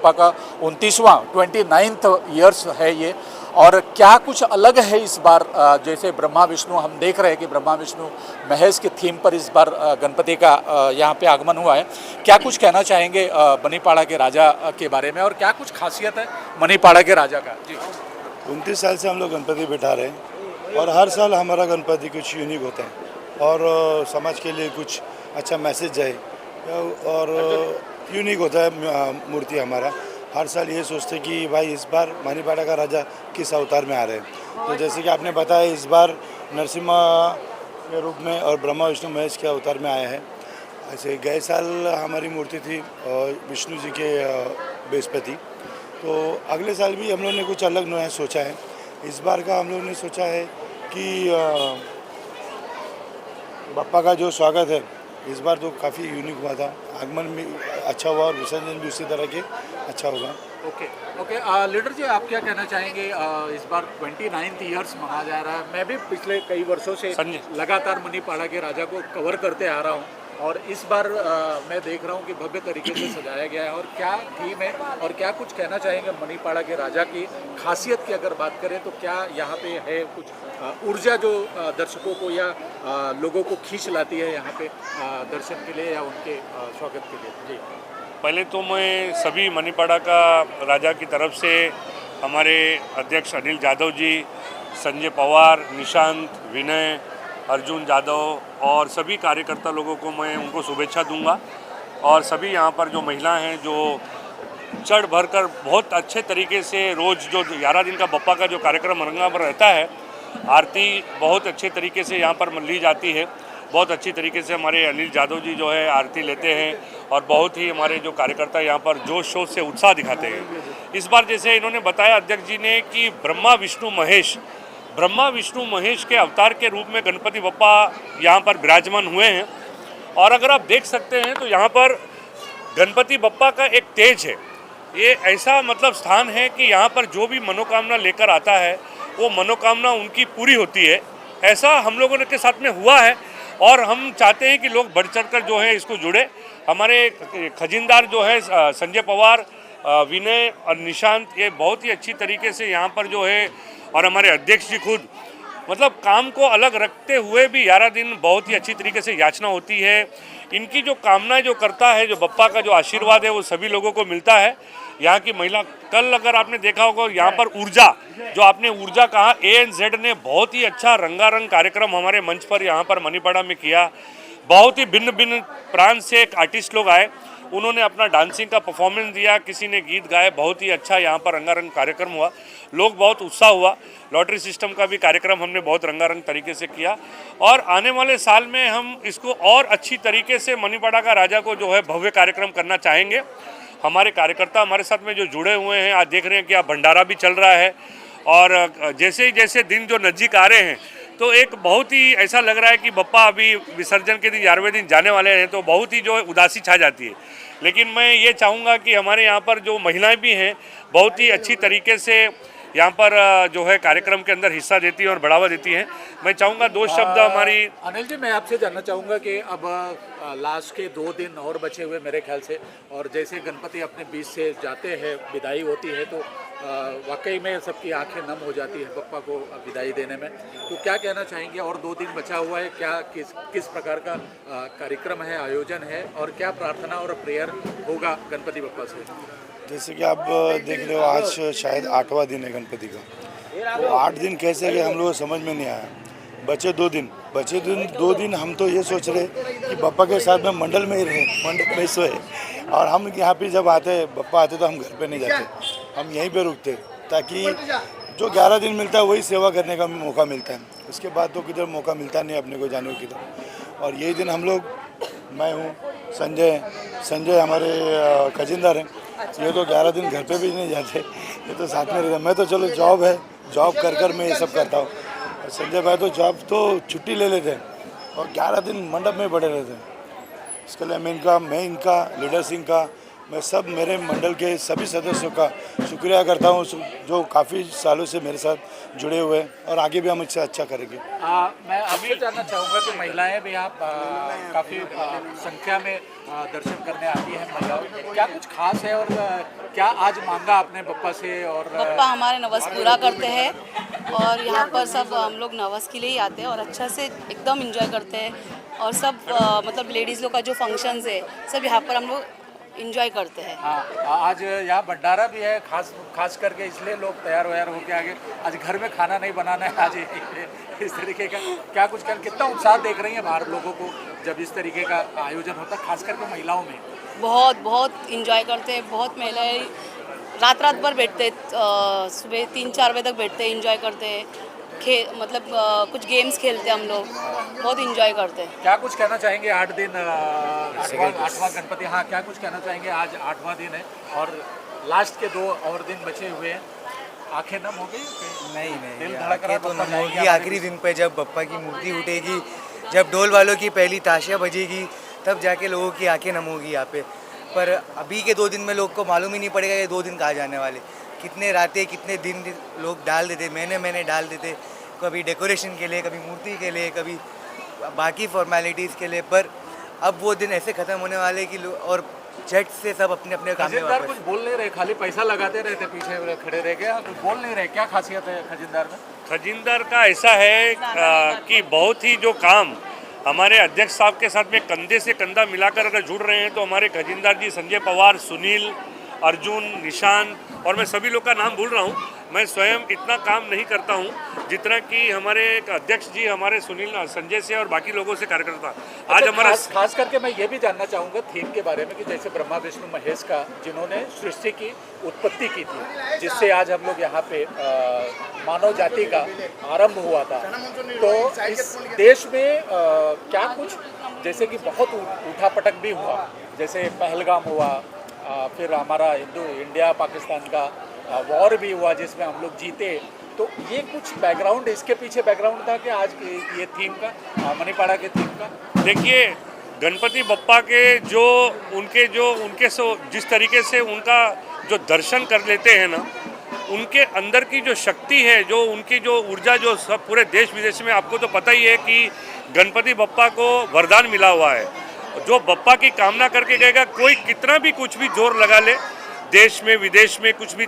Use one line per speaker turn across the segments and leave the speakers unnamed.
बप्पा का 29वां ईयर्स है ये। और क्या कुछ अलग है इस बार, जैसे ब्रह्मा विष्णु हम देख रहे हैं कि ब्रह्मा विष्णु महेश के थीम पर इस बार गणपति का यहाँ पे आगमन हुआ है। क्या कुछ कहना चाहेंगे मणिपाड़ा के राजा के बारे में, और क्या कुछ खासियत है मणिपाड़ा के राजा का? जी,
29 साल से हम लोग गणपति बैठा रहे हैं और हर साल हमारा गणपति कुछ यूनिक होता है और समाज के लिए कुछ अच्छा मैसेज है और यूनिक होता है मूर्ति हमारा। हर साल ये सोचते कि भाई इस बार मणिपाड़ा का राजा किस अवतार में आ रहे हैं। तो जैसे कि आपने बताया इस बार नरसिम्हा के रूप में और ब्रह्मा विष्णु महेश के अवतार में आया है। ऐसे गए साल हमारी मूर्ति थी विष्णु जी के बेस पे थी, तो अगले साल भी हम लोगों ने कुछ अलग नया सोचा है। इस बार का हम लोगों ने सोचा है कि बप्पा का जो स्वागत है इस बार तो काफ़ी यूनिक हुआ था, आगमन भी अच्छा हुआ और विसर्जन भी उसी तरह के अच्छा होगा।
ओके लीडर जी, आप क्या कहना चाहेंगे? इस बार 29 ईयर्स मनाया जा रहा है। मैं भी पिछले कई वर्षों से लगातार मणिपाड़ा के राजा को कवर करते आ रहा हूँ और इस बार मैं देख रहा हूँ कि भव्य तरीके से सजाया गया है। और क्या थीम है और क्या कुछ कहना चाहेंगे मणिपाड़ा के राजा की खासियत की अगर बात करें तो क्या यहाँ पे है कुछ ऊर्जा जो दर्शकों को या लोगों को खींच लाती है यहाँ पे दर्शन के लिए या उनके स्वागत के लिए? जी,
पहले तो मैं सभी मणिपाड़ा का राजा की तरफ से हमारे अध्यक्ष अनिल जादव जी, संजय पवार, निशांत, विनय, अर्जुन जादव और सभी कार्यकर्ता लोगों को मैं उनको शुभेच्छा दूंगा। और सभी यहाँ पर जो महिला हैं जो चढ़ भर कर बहुत अच्छे तरीके से रोज़ जो 11 दिन का बप्पा का जो कार्यक्रम रंगा पर रहता है, आरती बहुत अच्छे तरीके से यहाँ पर ली जाती है। बहुत अच्छी तरीके से हमारे अनिल जादव जी जो है आरती लेते हैं और बहुत ही हमारे जो कार्यकर्ता यहाँ पर जोश शोश से उत्साह दिखाते हैं। इस बार जैसे इन्होंने बताया अध्यक्ष जी ने कि ब्रह्मा विष्णु महेश के अवतार के रूप में गणपति बप्पा यहाँ पर विराजमान हुए हैं। और अगर आप देख सकते हैं तो यहाँ पर गणपति बप्पा का एक तेज है। ये ऐसा मतलब स्थान है कि यहाँ पर जो भी मनोकामना लेकर आता है वो मनोकामना उनकी पूरी होती है। ऐसा हम लोगों के साथ में हुआ है और हम चाहते हैं कि लोग बढ़ चढ़ कर जो है इसको जुड़े। हमारे खजिनदार जो है संजय पवार, विनय और निशांत, ये बहुत ही अच्छी तरीके से यहाँ पर जो है, और हमारे अध्यक्ष जी खुद मतलब काम को अलग रखते हुए भी 11 दिन बहुत ही अच्छी तरीके से याचना होती है। इनकी जो कामना जो करता है, जो बप्पा का जो आशीर्वाद है वो सभी लोगों को मिलता है। यहाँ की महिला, कल अगर आपने देखा होगा यहाँ पर ऊर्जा, जो आपने ऊर्जा कहा, ANZ ने बहुत ही अच्छा रंगारंग कार्यक्रम हमारे मंच पर यहाँ पर मणिपाड़ा में किया। बहुत ही भिन्न भिन्न प्रांत से एक आर्टिस्ट लोग आए, उन्होंने अपना डांसिंग का परफॉर्मेंस दिया, किसी ने गीत गाए। बहुत ही अच्छा यहाँ पर रंगारंग कार्यक्रम हुआ, लोग बहुत उत्साह हुआ। लॉटरी सिस्टम का भी कार्यक्रम हमने बहुत रंगारंग तरीके से किया और आने वाले साल में हम इसको और अच्छी तरीके से मणिपाड़ा का राजा को जो है भव्य कार्यक्रम करना चाहेंगे। हमारे कार्यकर्ता हमारे साथ में जो जुड़े हुए हैं, आज देख रहे हैं कि आप भंडारा भी चल रहा है और जैसे जैसे दिन जो नज़दीक आ रहे हैं तो एक बहुत ही ऐसा लग रहा है कि बप्पा अभी विसर्जन के दिन 11वें दिन जाने वाले हैं, तो बहुत ही जो है उदासी छा जाती है। लेकिन मैं ये चाहूँगा कि हमारे यहाँ पर जो महिलाएं भी हैं बहुत ही अच्छी तरीके से यहाँ पर जो है कार्यक्रम के अंदर हिस्सा देती हैं और बढ़ावा देती हैं। मैं चाहूँगा 2 शब्द हमारी।
अनिल जी, मैं आपसे जानना चाहूँगा कि अब लास्ट के 2 दिन और बचे हुए मेरे ख्याल से, और जैसे गणपति अपने बीच से जाते हैं, विदाई होती है, तो वाकई में सबकी आंखें नम हो जाती है बप्पा को विदाई देने में। तो क्या कहना चाहेंगे? और 2 दिन बचा हुआ है, क्या किस प्रकार का कार्यक्रम है, आयोजन है, और क्या प्रार्थना और प्रेयर होगा गणपति बप्पा से?
जैसे कि आप देख रहे हो आज शायद 8वां दिन है गणपति का, तो 8 दिन कैसे गए हम लोग समझ में नहीं आया। बचे 2 दिन हम तो ये सोच रहे कि बप्पा के साथ में मंडल में ही रहे, मंडल में सोए। और हम यहाँ पे जब बप्पा आते तो हम घर पे नहीं जाते, हम यहीं पे रुकते ताकि जो 11 दिन मिलता है वही सेवा करने का मौका मिलता है। उसके बाद तो किधर मौका मिलता नहीं अपने को जाने को किधर। और यही दिन हम लोग, मैं हूँ, संजय हमारे खजिनदार हैं, ये तो 11 दिन घर पे भी नहीं जाते, ये तो साथ में रहते। मैं तो चलो जॉब है, जॉब कर मैं ये सब करता हूँ। संजय भाई तो जॉब तो छुट्टी ले लेते हैं और 11 दिन मंडप में पड़े रहते हैं। इसके लिए मैं इनका लीडर सिंह का, मैं सब मेरे मंडल के सभी सदस्यों का शुक्र शुक्रिया करता हूँ जो काफ़ी सालों से मेरे साथ जुड़े हुए हैं और आगे भी हम इससे अच्छा करेंगे।
मैं आपसे जानना चाहूँगा कि महिलाएं भी यहाँ काफ़ी संख्या में दर्शन करने आती हैं महिलाओं, क्या कुछ खास है और क्या आज मांगा आपने बप्पा से? और
बप्पा हमारे नवस पूरा करते हैं और यहाँ पर सब हम लोग नवस के लिए ही आते हैं और अच्छा से एकदम एंजॉय करते हैं और सब मतलब लेडीज़ लोग का जो फंक्शंस है सब यहाँ पर हम लोग इंजॉय करते हैं।
हाँ, आज यहाँ भंडारा भी है, खास करके इसलिए लोग तैयार व्यार होके आगे। आज घर में खाना नहीं बनाना है, आज इस तरीके का क्या कुछ कर, कितना उत्साह देख रही है बाहर लोगों को जब इस तरीके का आयोजन होता है, खास करके महिलाओं में?
बहुत बहुत इंजॉय करते हैं, बहुत महिलाएं रात भर बैठते हैं, सुबह 3-4 बजे तक बैठते हैं, इंजॉय करते हैं, मतलब कुछ गेम्स खेलते हैं हम लोग, बहुत इंजॉय करते हैं।
क्या कुछ कहना चाहेंगे? 8 दिन 8वां गणपति, हाँ, क्या कुछ कहना चाहेंगे? आज 8वां दिन है और लास्ट के 2 और दिन बचे हुए हैं, आंखें नम हो गई?
नहीं
दिल धड़क रहा
तो
बप्पा
नम होगी
जाएंगे
आखिरी दिन पे जब बप्पा की मूर्ति उठेगी, जब ढोल वालों की पहली ताशियां बजेगी, तब जाके लोगों की आंखें नम होगी यहाँ पे। पर अभी के 2 दिन में लोग को मालूम ही नहीं पड़ेगा ये 2 दिन कहाँ जाने वाले, कितने रातें कितने दिन लोग डाल देते, महीने डाल देते, कभी डेकोरेशन के लिए, कभी मूर्ति के लिए, कभी बाकी फॉर्मेलिटीज़ के लिए। पर अब वो दिन ऐसे ख़त्म होने वाले कि और झट से सब अपने अपने काम में
खजीनदार
वापस।
कुछ बोल नहीं रहे, खाली पैसा लगाते रहते, पीछे खड़े रह गए, कुछ बोल नहीं रहे। क्या खासियत है खजीनदार में?
खजिंदर का ऐसा है कि बहुत ही जो काम हमारे अध्यक्ष साहब के साथ में कंधे से कंधा मिलाकर अगर जुड़ रहे हैं तो हमारे खजिंदार जी संजय पवार, सुनील, अर्जुन, निशांत और मैं सभी लोग का नाम भूल रहा हूँ, मैं स्वयं इतना काम नहीं करता हूँ जितना कि हमारे अध्यक्ष जी हमारे सुनील संजय से और बाकी लोगों से कार्यकर्ता। आज
अच्छा,
हमारा
खास करके मैं ये भी जानना चाहूँगा थीम के बारे में कि जैसे ब्रह्मा विष्णु महेश का जिन्होंने सृष्टि की उत्पत्ति की थी, जिससे आज हम लोग यहाँ पे मानव जाति का आरंभ हुआ था, तो इस देश में क्या कुछ जैसे कि बहुत उठापटक भी हुआ, जैसे पहलगाम हुआ, फिर हमारा इंडिया पाकिस्तान का वॉर भी हुआ जिसमें हम लोग जीते, तो ये कुछ बैकग्राउंड, इसके पीछे बैकग्राउंड था कि आज ये थीम का, मणिपाड़ा के थीम का?
देखिए, गणपति बप्पा के जिस तरीके से उनका जो दर्शन कर लेते हैं ना, उनके अंदर की जो शक्ति है, जो उनकी जो ऊर्जा, जो सब पूरे देश विदेश में, आपको तो पता ही है कि गणपति बप्पा को वरदान मिला हुआ है। जो बप्पा की कामना करके गएगा, कोई कितना भी कुछ भी जोर लगा ले देश में विदेश में कुछ भी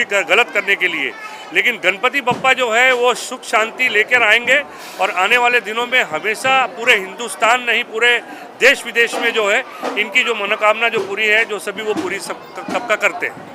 गलत करने के लिए, लेकिन गणपति बप्पा जो है वो सुख शांति लेकर आएंगे और आने वाले दिनों में हमेशा पूरे हिंदुस्तान नहीं, पूरे देश विदेश में जो है इनकी जो मनोकामना जो पूरी है, जो सभी वो पूरी सबका करते हैं।